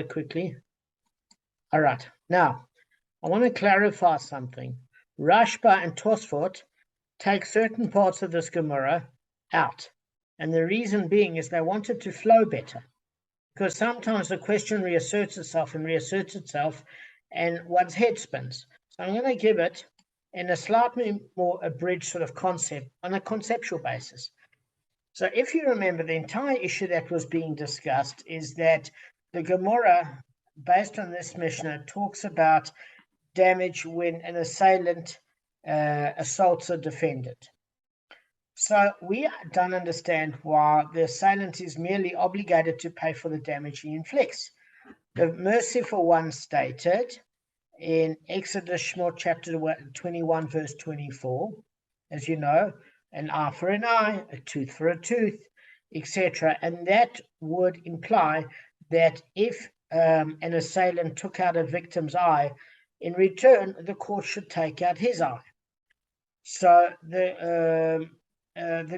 quickly. All right. Now, I want to clarify something. Rashba and Tosfot take certain parts of this Gemara out. And the reason being is they want it to flow better. Because sometimes the question reasserts itself, and one's head spins. So I'm going to give it in a slightly more abridged sort of concept, on a conceptual basis. So if you remember, the entire issue that was being discussed is that the Gemara, based on this Mishnah, talks about damage when an assailant assaults a defendant. So we don't understand why the assailant is merely obligated to pay for the damage he inflicts. The merciful one stated in Exodus Shemot chapter 21, verse 24, as you know, an eye for an eye, a tooth for a tooth, etc. And that would imply that if an assailant took out a victim's eye, in return, the court should take out his eye. So the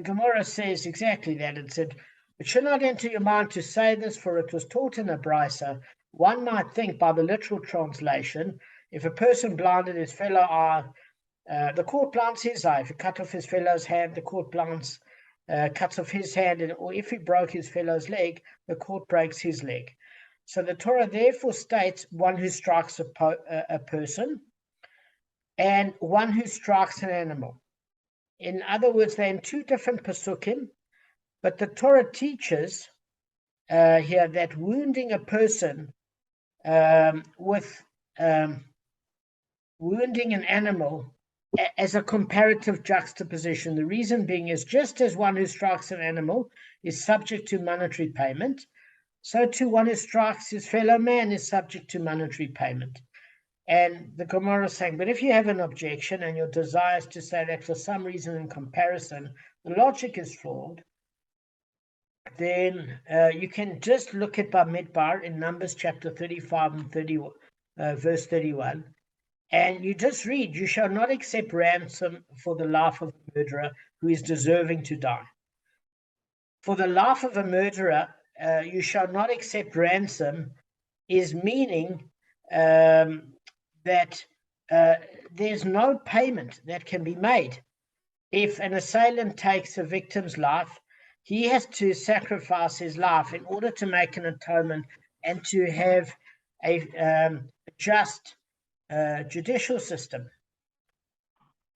Gemara says exactly that. It said, it should not enter your mind to say this, for it was taught in a brisa. One might think by the literal translation, if a person blinded his fellow eye, the court blinds his eye. If he cut off his fellow's hand, the court cuts off his hand. Or if he broke his fellow's leg, the court breaks his leg. So the Torah therefore states one who strikes a person and one who strikes an animal. In other words, they're in two different pasukim, but the Torah teaches here that wounding a person with wounding an animal as a comparative juxtaposition. The reason being is just as one who strikes an animal is subject to monetary payment, so too one who strikes his fellow man is subject to monetary payment. And the Gemara is saying, but if you have an objection and your desire is to say that for some reason in comparison, the logic is flawed, then you can just look at Bamidbar in Numbers chapter 35 and 31, verse 31, and you just read, you shall not accept ransom for the life of a murderer who is deserving to die. For the life of a murderer, you shall not accept ransom is meaning that there's no payment that can be made. If an assailant takes a victim's life, he has to sacrifice his life in order to make an atonement and to have a just judicial system.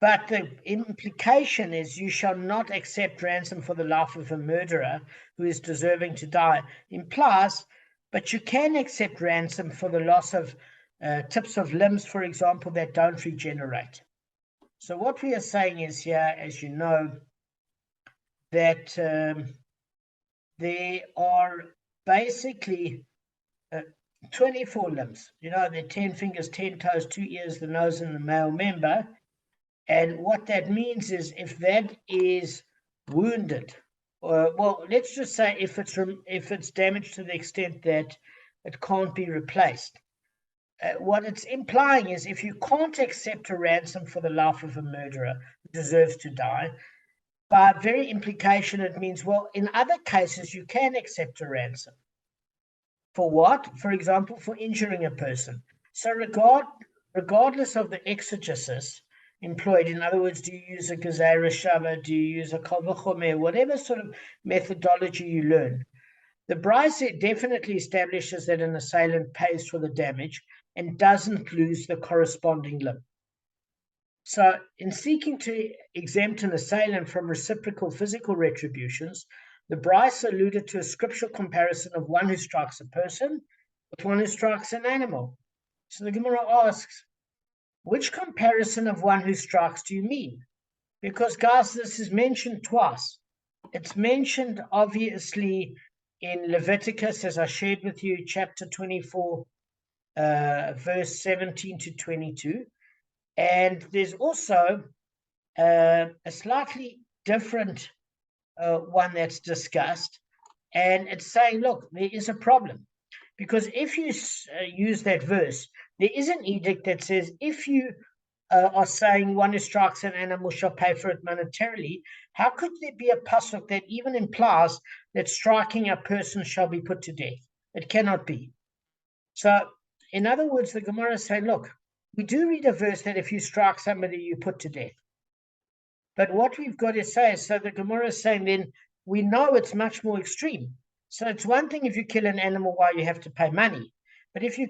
But the implication is you shall not accept ransom for the life of a murderer who is deserving to die. Implies, but you can accept ransom for the loss of tips of limbs, for example, that don't regenerate. So what we are saying is here, as you know, that there are basically 24 limbs. You know, there are 10 fingers, 10 toes, 2 ears, the nose, and the male member. And what that means is if that is wounded, well, let's just say if it's damaged to the extent that it can't be replaced. What it's implying is if you can't accept a ransom for the life of a murderer who deserves to die, by very implication, it means, well, in other cases, you can accept a ransom. For what? For example, for injuring a person. So regardless of the exegesis employed, in other words, do you use a gezerah shava, do you use a kal v'chomer, whatever sort of methodology you learn, the brisa definitely establishes that an assailant pays for the damage and doesn't lose the corresponding limb. So in seeking to exempt an assailant from reciprocal physical retributions, the brisa alluded to a scriptural comparison of one who strikes a person with one who strikes an animal. So the Gemara asks, which comparison of one who strikes do you mean? Because, guys, this is mentioned twice. It's mentioned, obviously, in Leviticus, as I shared with you, chapter 24, verse 17 to 22. And there's also a slightly different one that's discussed. And it's saying, look, there is a problem. Because if you use that verse, there is an edict that says if you are saying one who strikes an animal shall pay for it monetarily, how could there be a pasuk that even implies that striking a person shall be put to death? It cannot be. So, in other words, the Gemara is saying, look, we do read a verse that if you strike somebody, you put to death. But what we've got to say is, so the Gemara is saying then, we know it's much more extreme. So it's one thing if you kill an animal while you have to pay money. But if you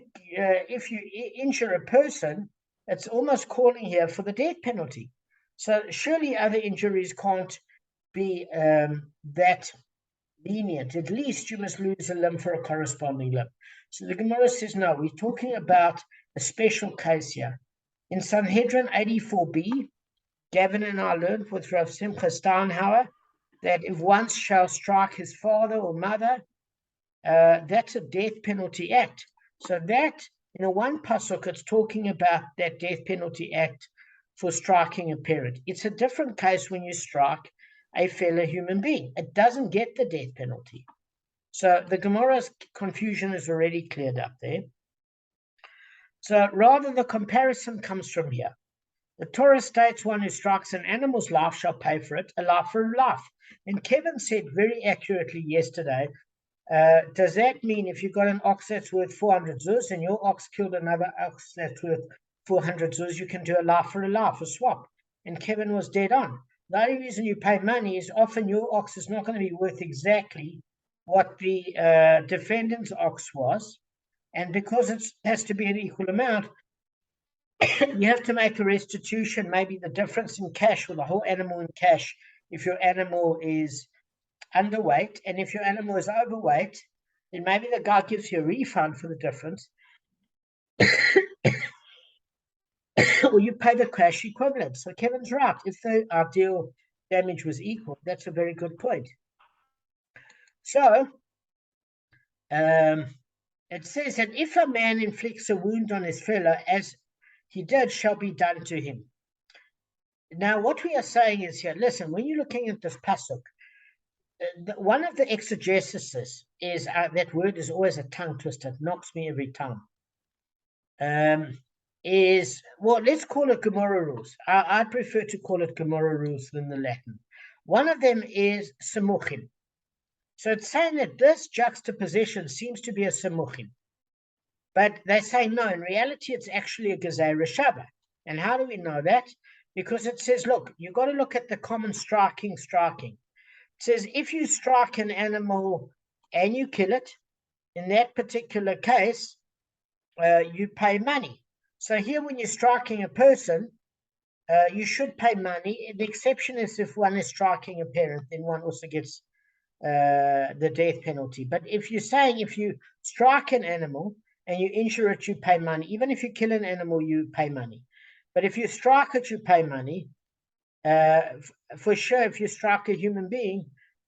injure a person, it's almost calling here for the death penalty. So surely other injuries can't be that lenient. At least you must lose a limb for a corresponding limb. So the Gemara says, no, we're talking about a special case here. In Sanhedrin 84b, Gavin and I learned with Rav Simcha Steinhauer that if one shall strike his father or mother, that's a death penalty act. So that, in a one pasuk, it's talking about that death penalty act for striking a parent. It's a different case when you strike a fellow human being. It doesn't get the death penalty. So the Gemara's confusion is already cleared up there. So rather the comparison comes from here. The Torah states one who strikes an animal's life shall pay for it, a life for a life. And Kevin said very accurately yesterday, does that mean if you've got an ox that's worth 400 zuz and your ox killed another ox that's worth 400 zuz, you can do a life for a life, a swap? And Kevin was dead on. The only reason you pay money is often your ox is not going to be worth exactly what the defendant's ox was. And because it has to be an equal amount, you have to make a restitution, maybe the difference in cash or the whole animal in cash if your animal is underweight. And if your animal is overweight, then maybe the guy gives you a refund for the difference. Or you pay the cash equivalent. So Kevin's right. If the ideal damage was equal, that's a very good point. So it says that if a man inflicts a wound on his fellow, as he did, shall be done to him. Now, what we are saying is here, listen, when you're looking at this pasuk, one of the exegesis is that word is always a tongue twister. It knocks me every time. Is, well, let's call it Gemara rules. I prefer to call it Gemara rules than the Latin. One of them is semuchim. So it's saying that this juxtaposition seems to be a semuchim. But they say no, in reality, it's actually a Gezerah Shava. And how do we know that? Because it says, look, you've got to look at the common striking. It says if you strike an animal and you kill it, in that particular case, you pay money. So here when you're striking a person, you should pay money. The exception is if one is striking a parent, then one also gets the death penalty. But if you're saying if you strike an animal and you injure it, you pay money. Even if you kill an animal, you pay money. But if you strike it, you pay money. For sure, if you strike a human being,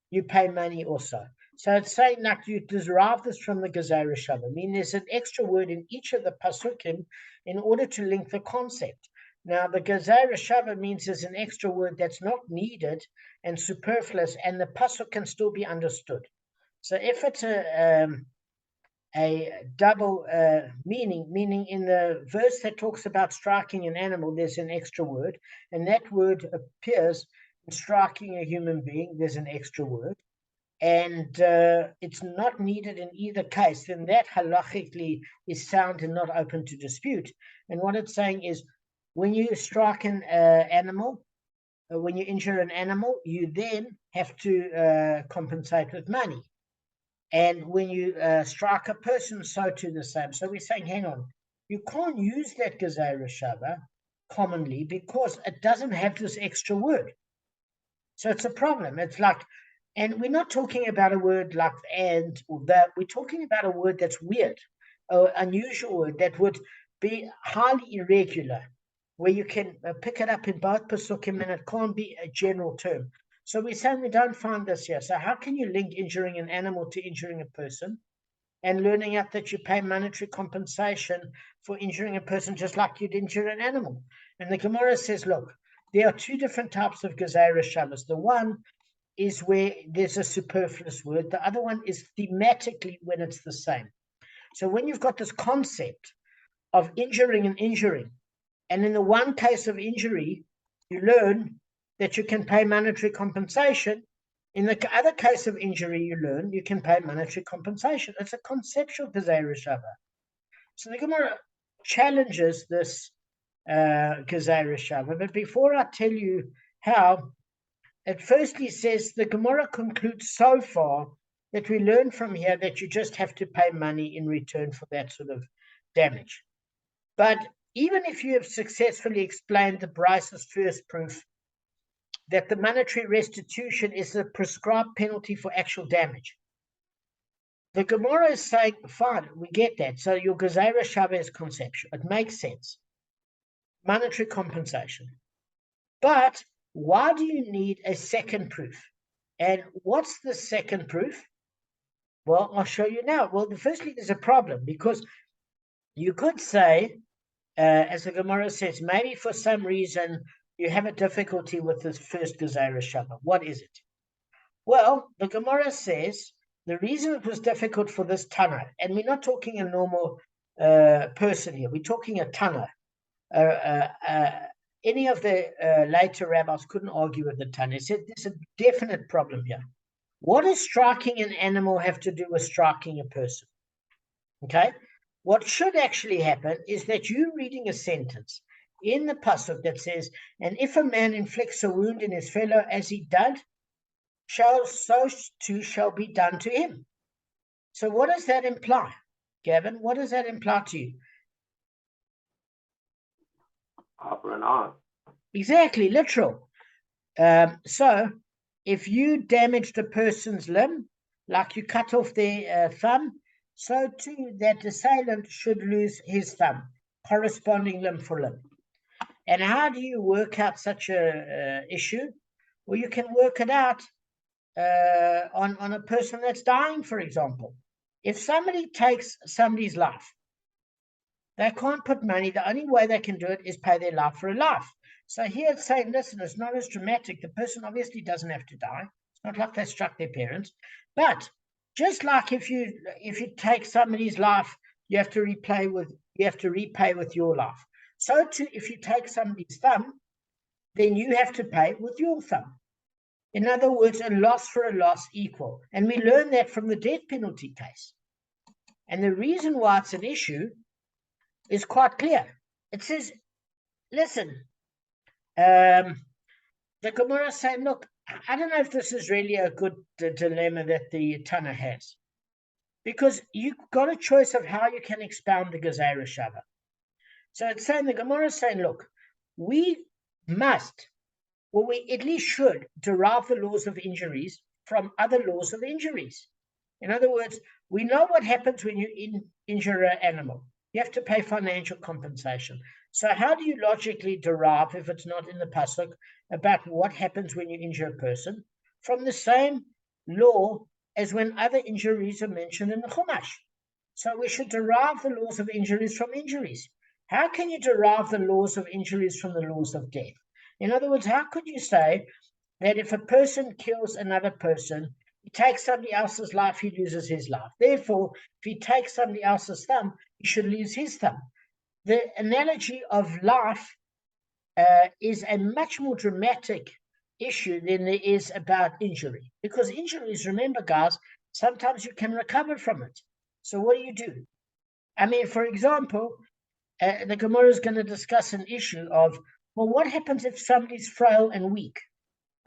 you pay money also. So it's saying that you derive this from the Gezerah Shava. I mean, there's an extra word in each of the pasukim in order to link the concept. Now, the Gezerah Shava means there's an extra word that's not needed and superfluous, and the pasuk can still be understood. So if it's a double meaning in the verse that talks about striking an animal, there's an extra word, and that word appears in striking a human being, there's an extra word, and it's not needed in either case, then that halachically is sound and not open to dispute. And what it's saying is, when you strike an animal, when you injure an animal, you then have to compensate with money. And when you strike a person, so too the same. So we're saying, hang on, you can't use that Gezerah Shava commonly because it doesn't have this extra word. So it's a problem. It's like, and we're not talking about a word like and or that. We're talking about a word that's weird, or unusual word that would be highly irregular, where you can pick it up in both pasukim and it can't be a general term. So we're saying we don't find this here. So how can you link injuring an animal to injuring a person and learning out that you pay monetary compensation for injuring a person just like you'd injure an animal? And the Gemara says, look, there are two different types of Gezerah Shavas. The one is where there's a superfluous word. The other one is thematically when it's the same. So when you've got this concept of injuring and injuring, and in the one case of injury, you learn that you can pay monetary compensation. In the other case of injury, you learn you can pay monetary compensation. It's a conceptual Gezerah Shava. So the Gemara challenges this Gezerah Shava. But before I tell you how, it firstly says the Gemara concludes so far that we learn from here that you just have to pay money in return for that sort of damage. But even if you have successfully explained the Bryce's first proof that the monetary restitution is the prescribed penalty for actual damage, the Gemara is saying, fine, we get that. So your Gezerah Shava is conceptual. It makes sense. Monetary compensation. But why do you need a second proof? And what's the second proof? Well, I'll show you now. Well, firstly, there's a problem because you could say, as the Gemara says, maybe for some reason you have a difficulty with this first Gezerah Shava. What is it? Well, the Gemara says the reason it was difficult for this Tana, and we're not talking a normal person here, we're talking a Tana. Any of the later rabbis couldn't argue with the Tana. They said there's a definite problem here. What does striking an animal have to do with striking a person? Okay? What should actually happen is that you're reading a sentence in the pasuk that says, and if a man inflicts a wound in his fellow as he did, so too shall be done to him. So what does that imply, Gavin? What does that imply to you? Upper and on. Exactly, literal. So if you damaged a person's limb, like you cut off their thumb, so too that assailant should lose his thumb, corresponding limb for limb. And how do you work out such a issue? Well, you can work it out on a person that's dying, for example. If somebody takes somebody's life, they can't put money. The only way they can do it is pay their life for a life. So here it's saying, listen, it's not as dramatic. The person obviously doesn't have to die. It's not like they struck their parents. But just like if you take somebody's life, you have to repay with your life. So too, if you take somebody's thumb, then you have to pay with your thumb. In other words, a loss for a loss equal. And we learn that from the death penalty case. And the reason why it's an issue is quite clear. It says, listen, the Gemara is saying, look, I don't know if this is really a good dilemma that the Tana has. Because you've got a choice of how you can expound the Gezerah Shava. So it's saying, the Gemara is saying, look, we must, or we at least should, derive the laws of injuries from other laws of injuries. In other words, we know what happens when you injure an animal. You have to pay financial compensation. So how do you logically derive, if it's not in the pasuk, about what happens when you injure a person from the same law as when other injuries are mentioned in the Chumash? So we should derive the laws of injuries from injuries. How can you derive the laws of injuries from the laws of death? In other words, how could you say that if a person kills another person, he takes somebody else's life, he loses his life. Therefore, if he takes somebody else's thumb, he should lose his thumb. The analogy of life is a much more dramatic issue than there is about injury. Because injuries, remember, guys, sometimes you can recover from it. So what do? I mean, for example, the Gemara is going to discuss an issue of, well, what happens if somebody's frail and weak?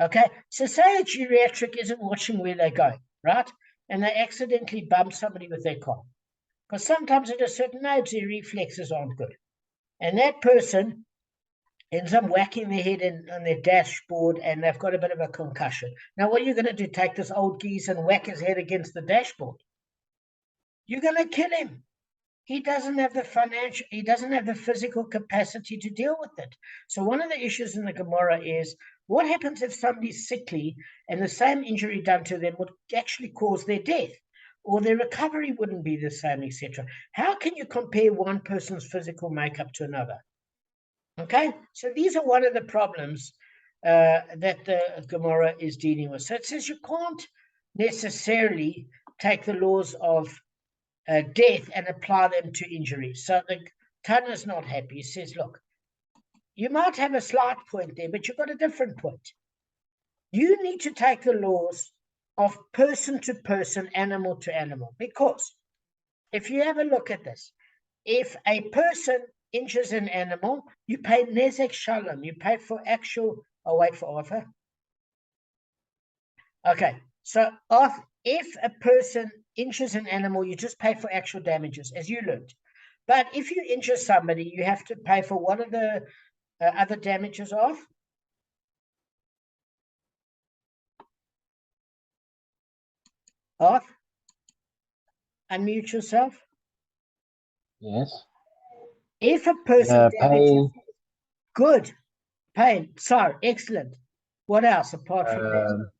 Okay, so say a geriatric isn't watching where they're going, right? And they accidentally bump somebody with their car. Because sometimes at a certain age, their reflexes aren't good. And that person ends up whacking their head on their dashboard and they've got a bit of a concussion. Now, what are you going to do? Take this old geese and whack his head against the dashboard? You're going to kill him. He doesn't have the physical capacity to deal with it. So one of the issues in the Gemara is, what happens if somebody's sickly and the same injury done to them would actually cause their death, or their recovery wouldn't be the same, etc.? How can you compare one person's physical makeup to another? Okay, so these are one of the problems that the Gemara is dealing with. So it says you can't necessarily take the laws of death and apply them to injuries. So the Tana is not happy. He says, look, you might have a slight point there, but you've got a different point. You need to take the laws of person to person, animal to animal, because if you have a look at this, if a person injures an animal, you pay nezek shalom. You pay for actual. Oh, wait for Arthur. Okay, so if a person injures an animal, you just pay for actual damages, as you learned. But if you injure somebody, you have to pay for what are the other damages of? Off. Unmute yourself. Yes. If a person damages, Pain. good, pain, sorry, excellent. What else apart from that?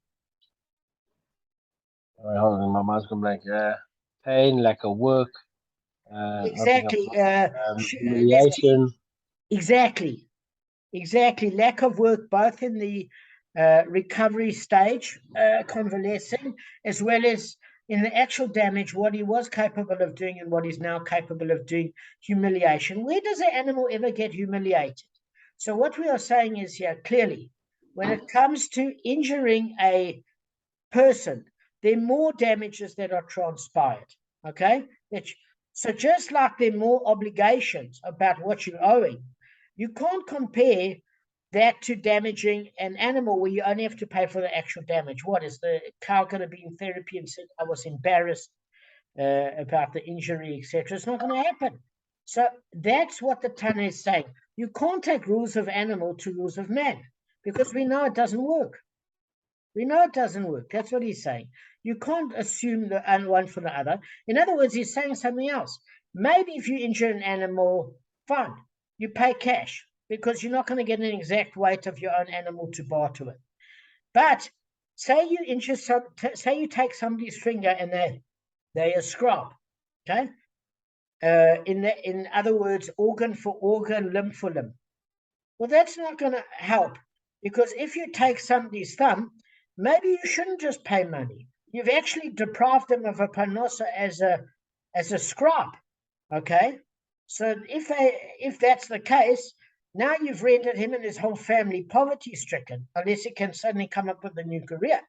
Hold on, my mind's gone blank. Pain, lack of work. Exactly. Humiliation. Exactly. Lack of work, both in the recovery stage, convalescing, as well as in the actual damage, what he was capable of doing and what he's now capable of doing, humiliation. Where does an animal ever get humiliated? So what we are saying is here, clearly, when it comes to injuring a person, there are more damages that are transpired, okay? So just like there are more obligations about what you're owing, you can't compare that to damaging an animal where you only have to pay for the actual damage. What is the cow going to be in therapy and said, I was embarrassed about the injury, etc.? It's not going to happen. So that's what the Tana is saying. You can't take rules of animal to rules of man because we know it doesn't work. We know it doesn't work. That's what he's saying. You can't assume the one for the other. In other words, he's saying something else. Maybe if you injure an animal, fine, you pay cash because you're not going to get an exact weight of your own animal to barter with. But say you injure say you take somebody's finger and they a scrap, okay? In other words, organ for organ, limb for limb. Well, that's not going to help because if you take somebody's thumb, maybe you shouldn't just pay money. You've actually deprived them of a panosa as a scrap. Okay, so if that's the case, now you've rendered him and his whole family poverty stricken, unless he can suddenly come up with a new career.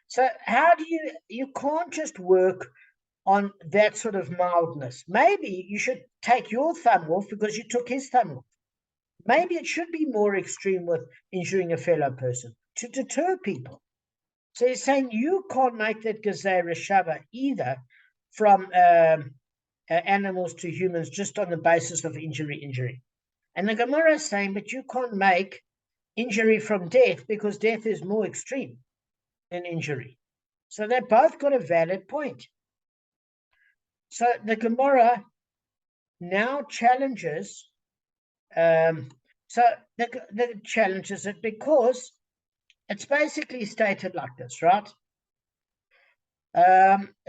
So how do you can't just work on that sort of mildness. Maybe you should take your thumb off because you took his thumb off. Maybe it should be more extreme with injuring a fellow person to deter people. So he's saying you can't make that Gezerah Shava either from animals to humans just on the basis of injury. And the Gemara is saying, but you can't make injury from death because death is more extreme than injury. So they both got a valid point. So the Gemara now challenges the challenges it because it's basically stated like this, right?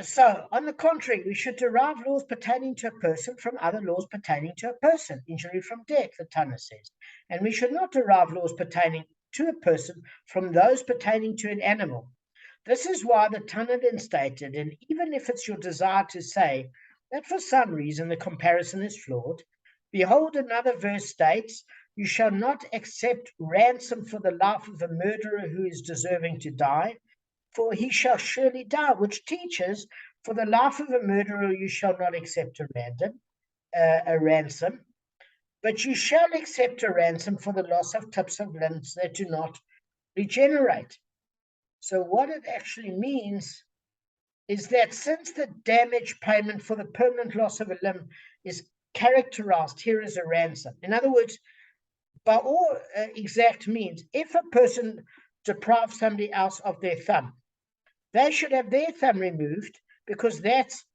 So, on the contrary, we should derive laws pertaining to a person from other laws pertaining to a person, injury from death, the Tana says. And we should not derive laws pertaining to a person from those pertaining to an animal. This is why the Tana then stated, and even if it's your desire to say that for some reason the comparison is flawed, behold, another verse states, you shall not accept ransom for the life of a murderer who is deserving to die, for he shall surely die, which teaches, for the life of a murderer you shall not accept a ransom, but you shall accept a ransom for the loss of tips of limbs that do not regenerate. So what it actually means is that since the damage payment for the permanent loss of a limb is characterized here as a ransom, in other words, by all exact means, if a person deprives somebody else of their thumb, they should have their thumb removed because that's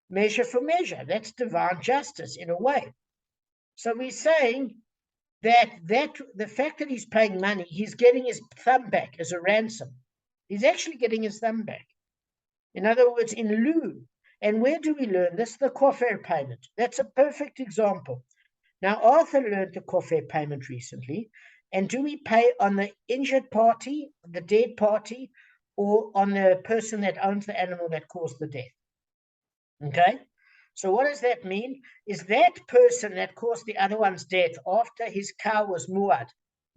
measure for measure. That's divine justice in a way. So we're saying that the fact that he's paying money, he's getting his thumb back as a ransom. He's actually getting his thumb back. In other words, in lieu. And where do we learn this? The kofar payment. That's a perfect example. Now, Arthur learned the kofar payment recently. And do we pay on the injured party, the dead party, or on the person that owns the animal that caused the death? Okay? So what does that mean? Is that person that caused the other one's death after his cow was muad,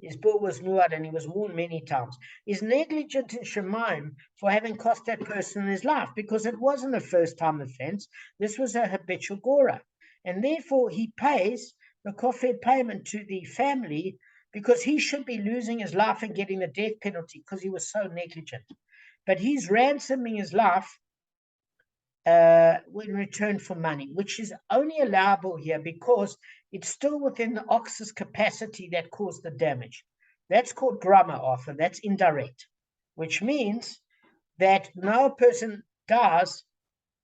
his bull was muad and he was worn many times, is negligent in Shemaim for having cost that person his life because it wasn't a first-time offense. This was a habitual gora. and therefore he pays the kofir payment to the family because he should be losing his life and getting the death penalty because he was so negligent. But he's ransoming his life in return for money, which is only allowable here because it's still within the ox's capacity that caused the damage. That's called grama, Arthur. That's indirect, which means that no person dies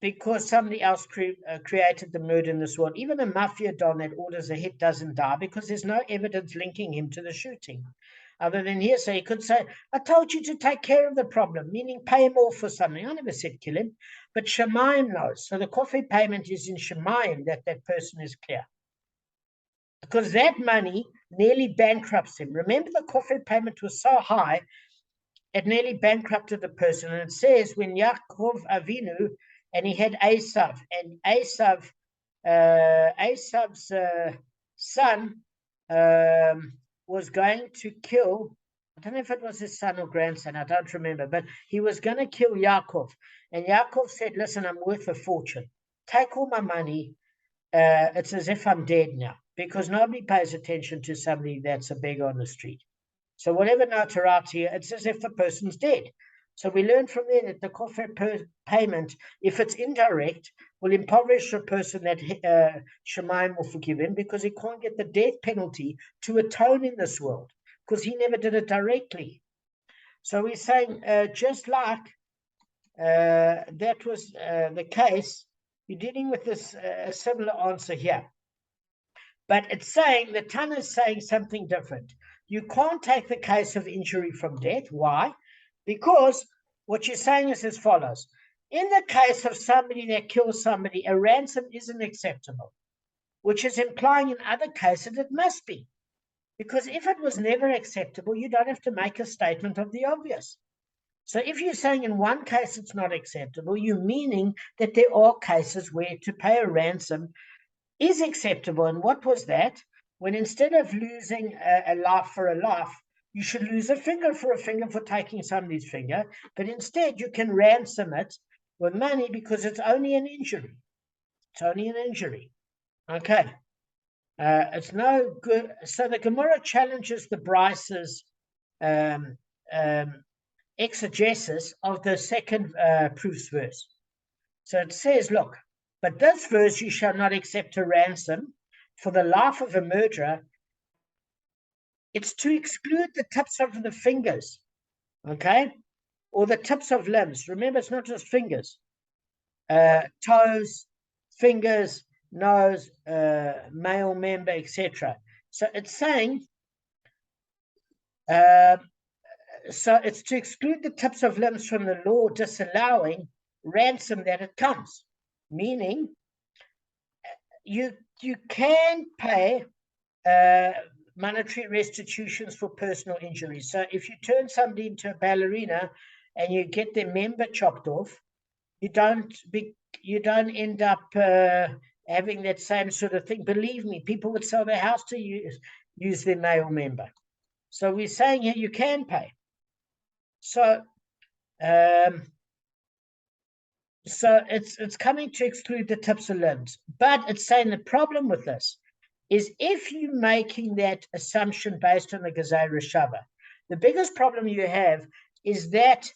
because somebody else created the murder in this world. Even a mafia don that orders a hit doesn't die because there's no evidence linking him to the shooting. Other than hearsay, he could say, I told you to take care of the problem, meaning pay him off for something. I never said kill him, but Shemayim knows. So the kofir payment is in Shemayim that person is clear. Because that money nearly bankrupts him. Remember, the kofir payment was so high, it nearly bankrupted the person. And it says when Yaakov Avinu, and he had Esav, and Esav's son was going to kill, I don't know if it was his son or grandson, I don't remember, but he was going to kill Yaakov. And Yaakov said, listen, I'm worth a fortune. Take all my money. It's as if I'm dead now, because nobody pays attention to somebody that's a beggar on the street. So whatever notoriety, it's as if the person's dead. So we learn from there that the kofir payment, if it's indirect, will impoverish a person that Shemayim will forgive him because he can't get the death penalty to atone in this world because he never did it directly. So we're saying just like that was the case, you're dealing with this similar answer here. But it's saying, the Tana is saying something different. You can't take the case of injury from death. Why? Because what you're saying is as follows. In the case of somebody that kills somebody, a ransom isn't acceptable, which is implying in other cases it must be. Because if it was never acceptable, you don't have to make a statement of the obvious. So if you're saying in one case it's not acceptable, you're meaning that there are cases where to pay a ransom is acceptable. And what was that? When instead of losing a life for a life, you should lose a finger for taking somebody's finger, but instead you can ransom it with money because it's only an injury. It's only an injury. Okay. It's no good. So the Gemara challenges the Bryce's exegesis of the second proof's verse. So it says, look, but this verse, you shall not accept a ransom for the life of a murderer. It's to exclude the tips of the fingers, okay? Or the tips of limbs. Remember, it's not just fingers. Toes, fingers, nose, male member, etc. So it's saying, so it's to exclude the tips of limbs from the law, disallowing ransom that it comes. Meaning, you can pay monetary restitutions for personal injuries. So if you turn somebody into a ballerina and you get their member chopped off, you don't end up having that same sort of thing. Believe me, people would sell their house to use their male member. So we're saying here you can pay. So it's coming to exclude the tips of limbs, but it's saying the problem with this is if you're making that assumption based on the Gezerah Shava, the biggest problem you have is that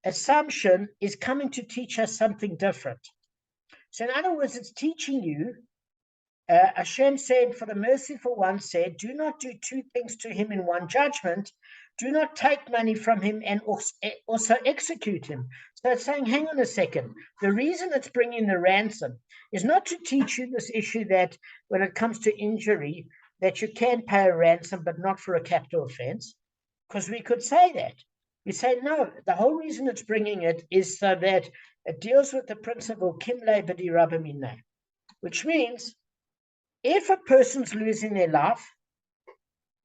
assumption is coming to teach us something different. So in other words, it's teaching you, Hashem said, for the merciful one said, do not do two things to him in one judgment. Do not take money from him and also execute him. So it's saying, hang on a second. The reason it's bringing the ransom is not to teach you this issue that when it comes to injury, that you can pay a ransom, but not for a capital offense, because we could say that. We say, no, the whole reason it's bringing it is so that it deals with the principle, kimle b'di rabba mineh, which means if a person's losing their life,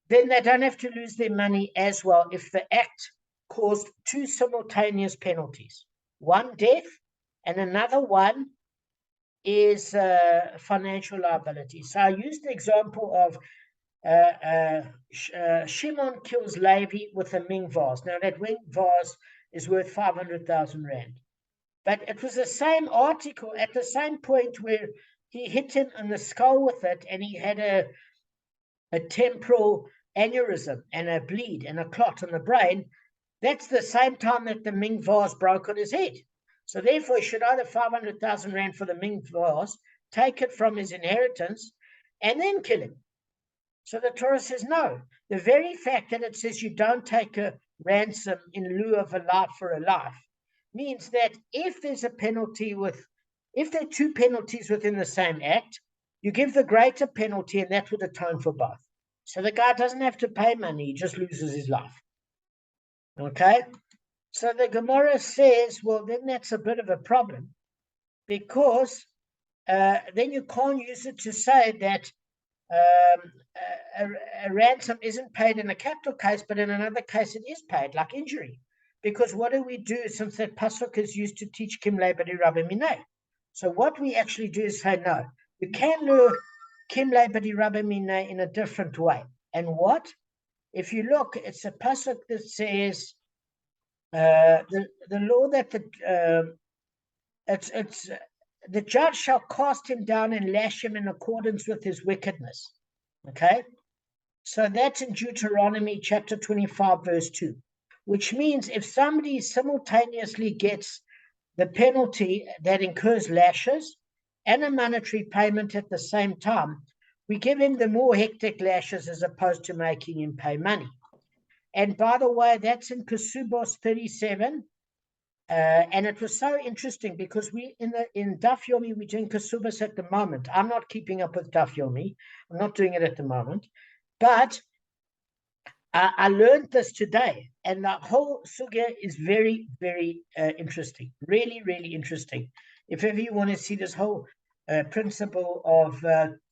then they don't have to lose their money as well if the act caused two simultaneous penalties. One, death, and another one is financial liability. So I used the example of Shimon kills Levi with a Ming vase. Now that Ming vase is worth 500,000 rand. But it was the same article at the same point where he hit him in the skull with it, and he had a temporal aneurysm and a bleed and a clot on the brain. That's the same time that the Ming vase broke on his head. So therefore, he should either 500,000 rand for the Ming vase, take it from his inheritance, and then kill him. So the Torah says no. The very fact that it says you don't take a ransom in lieu of a life for a life means that if there's a penalty if there are two penalties within the same act, you give the greater penalty and that would atone for both. So the guy doesn't have to pay money, he just loses his life. Okay? So the Gemara says, well, then that's a bit of a problem because then you can't use it to say that a ransom isn't paid in a capital case, but in another case it is paid, like injury. Because what do we do since that pasuk is used to teach Kimle Badi Rabbi Minay? So what we actually do is say, no, you can learn Kimle Badi Rabbi Minay in a different way. And what? If you look, it's a pasuk that says the law that the judge shall cast him down and lash him in accordance with his wickedness. Okay? So that's in Deuteronomy chapter 25, verse 2, which means if somebody simultaneously gets the penalty that incurs lashes and a monetary payment at the same time, we give him the more hectic lashes as opposed to making him pay money. And by the way, that's in Kesubos 37. And it was so interesting because we in Daf Yomi we're doing Kesubos at the moment. I'm not keeping up with Daf Yomi. I'm not doing it at the moment. But I learned this today, and the whole sugya is very, very interesting. Really, really interesting. If ever you want to see this whole principle of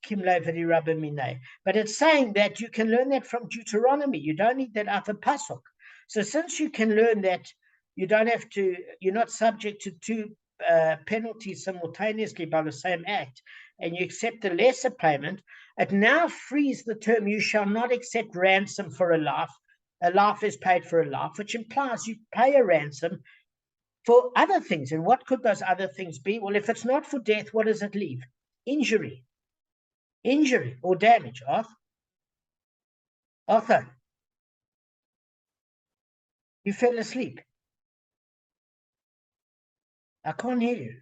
Kimle V'di Rabbi Minay. But it's saying that you can learn that from Deuteronomy. You don't need that other pasuk. So since you can learn that, you don't have to, you're not subject to two penalties simultaneously by the same act, and you accept the lesser payment, it now frees the term, you shall not accept ransom for a life. A life is paid for a life, which implies you pay a ransom for other things. And what could those other things be? Well, if it's not for death, what does it leave? Injury or damage. Arthur, you fell asleep. I can't hear you.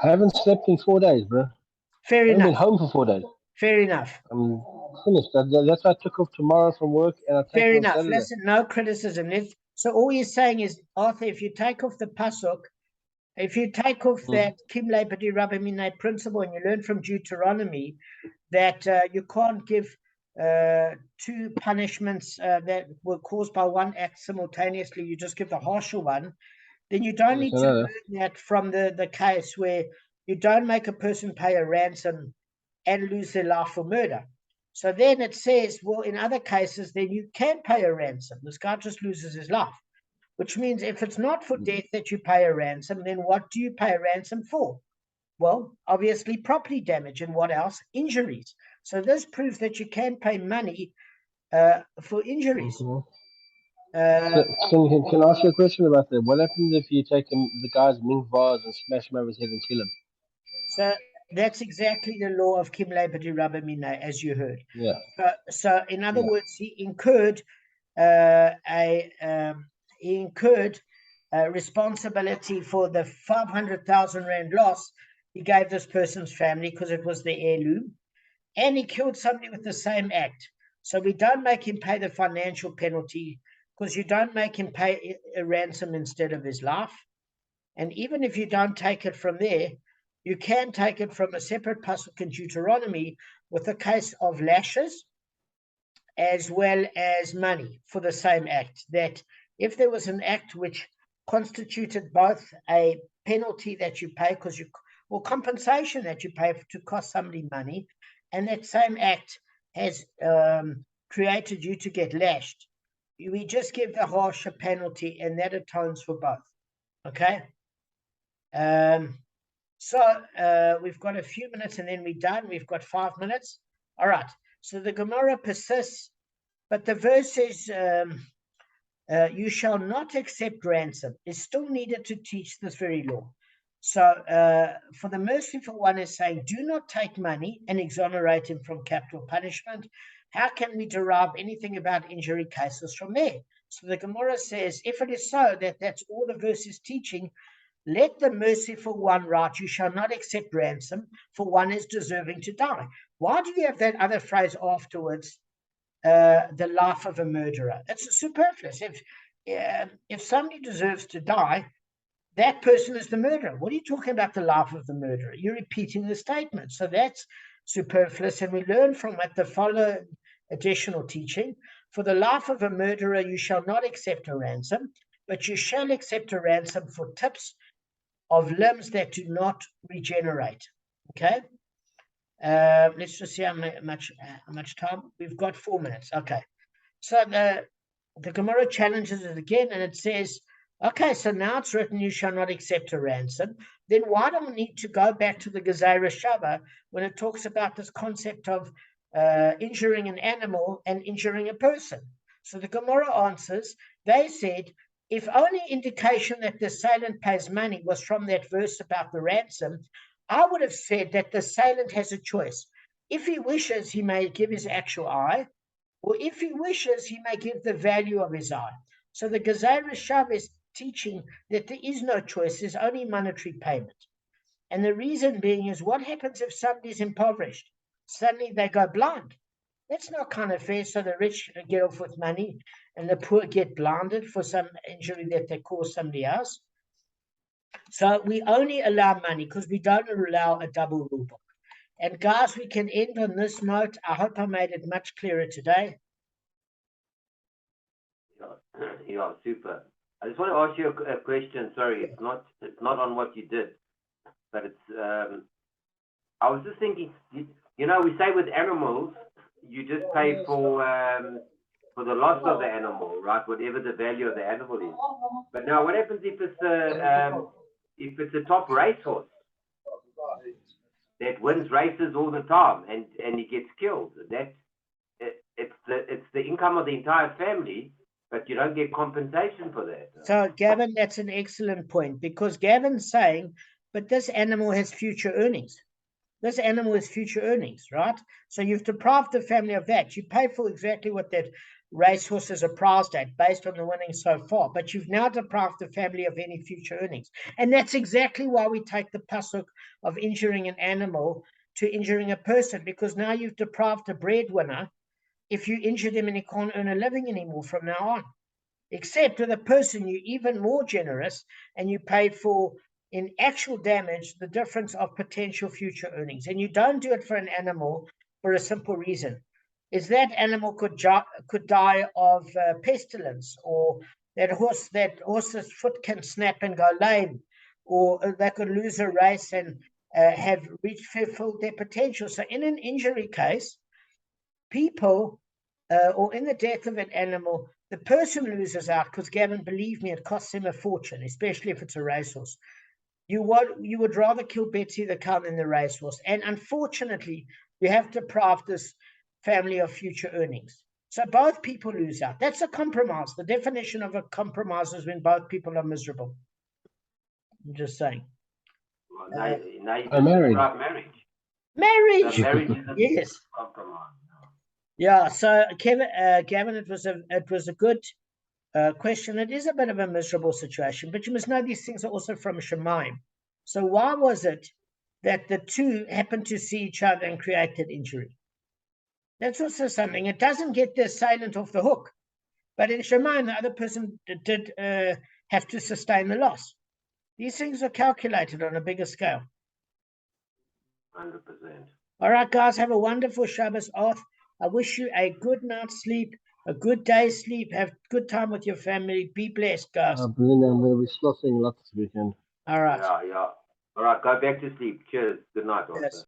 I haven't slept in 4 days, bro. Fair I haven't been enough. home for 4 days. Fair enough. I'm finished. That's why I took off tomorrow from work and I take Fair on enough. Saturday. Listen, no criticism. So all you're saying is, Arthur, if you take off the pasuk, if you take off that Kimle B'di Rabbi Minay principle and you learn from Deuteronomy that you can't give two punishments that were caused by one act simultaneously, you just give the harsher one, then you don't need to learn that from the case where you don't make a person pay a ransom and lose their life for murder. So then it says, well, in other cases, then you can pay a ransom. This guy just loses his life, which means if it's not for death that you pay a ransom, then what do you pay a ransom for? Well, obviously property damage, and what else? Injuries. So this proves that you can pay money for injuries. Can I ask you a question about that? What happens if you take the guy's mink vase and smash him over his head and kill him? So that's exactly the law of Kimle B'di Rabbi Minay, as you heard. Yeah. So in other words, he incurred responsibility for the 500,000 rand loss he gave this person's family because it was the heirloom, and he killed somebody with the same act. So we don't make him pay the financial penalty because you don't make him pay a ransom instead of his life. And even if you don't take it from there, you can take it from a separate pasuk in Deuteronomy with a case of lashes as well as money for the same act. That if there was an act which constituted both a penalty that you pay or compensation that you pay to cost somebody money, and that same act has created you to get lashed, we just give the harsher penalty and that atones for both. Okay? So we've got a few minutes and then we're done. We've got 5 minutes. All right. So the Gemara persists, but the verse says, you shall not accept ransom is still needed to teach this very law. So for the merciful one is saying, do not take money and exonerate him from capital punishment. How can we derive anything about injury cases from there? So the Gemara says, if it is so that that's all the verse is teaching, let the merciful one write, you shall not accept ransom, for one is deserving to die. Why do you have that other phrase afterwards, the life of a murderer? It's superfluous. If somebody deserves to die, that person is the murderer. What are you talking about, the life of the murderer? You're repeating the statement. So that's superfluous. And we learn from it the following additional teaching. For the life of a murderer, you shall not accept a ransom, but you shall accept a ransom for tips of limbs that do not regenerate. Okay? Let's just see how much time. We've got 4 minutes. Okay. So the Gemara challenges it again, and it says, okay, so now it's written, you shall not accept a ransom. Then why do we need to go back to the Gezerah Shava when it talks about this concept of injuring an animal and injuring a person? So the Gemara answers, they said, if only indication that the assailant pays money was from that verse about the ransom, I would have said that the assailant has a choice. If he wishes, he may give his actual eye, or if he wishes, he may give the value of his eye. So the Gezerah Shava is teaching that there is no choice, there's only monetary payment. And the reason being is, what happens if somebody's impoverished? Suddenly they go blind. That's not kind of fair. So the rich get off with money and the poor get blinded for some injury that they cause somebody else. So we only allow money because we don't allow a double rule book. And guys, we can end on this note. I hope I made it much clearer today. Yeah, super. I just want to ask you a question. Sorry, it's not on what you did, but it's. I was just thinking. You know, we say with animals, you just pay for the loss of the animal, right? Whatever the value of the animal is. But now, what happens if it's a top racehorse that wins races all the time and he gets killed? It's the income of the entire family, but you don't get compensation for that. So, Gavin, that's an excellent point, because Gavin's saying, but this animal has future earnings. This animal has future earnings, right? So you've deprived the family of that. You pay for exactly what that racehorse is appraised at based on the winnings so far, but you've now deprived the family of any future earnings. And that's exactly why we take the pasuk of injuring an animal to injuring a person, because now you've deprived a breadwinner if you injure them and he can't earn a living anymore from now on. Except with a person, you're even more generous and you pay for, in actual damage, the difference of potential future earnings. And you don't do it for an animal for a simple reason. Is that animal could die of pestilence, or that horse's foot can snap and go lame, or they could lose a race and have reached full their potential. So in an injury case, people, or in the death of an animal, the person loses out because, Gavin, believe me, it costs him a fortune, especially if it's a racehorse. You would rather kill Betsy the cow than the racehorse. And unfortunately, you have deprived this family of future earnings. So both people lose out. That's a compromise. The definition of a compromise is when both people are miserable. I'm just saying. Well, now you I'm married. Marriage. Marriage. So marriage is a Yes. compromise. Yeah. So Gavin, it was a good question. It is a bit of a miserable situation, but you must know these things are also from Shemaim. So why was it that the two happened to see each other and created injury? That's also something. It doesn't get the assailant off the hook, but in Shemaim, the other person did have to sustain the loss. These things are calculated on a bigger scale. 100%. All right, guys, have a wonderful Shabbos off. I wish you a good night's sleep, a good day's sleep. Have good time with your family. Be blessed, guys. Bruno, I'm going to be slossing lots this weekend. All right. Yeah. All right, go back to sleep. Cheers. Good night, also. Yes.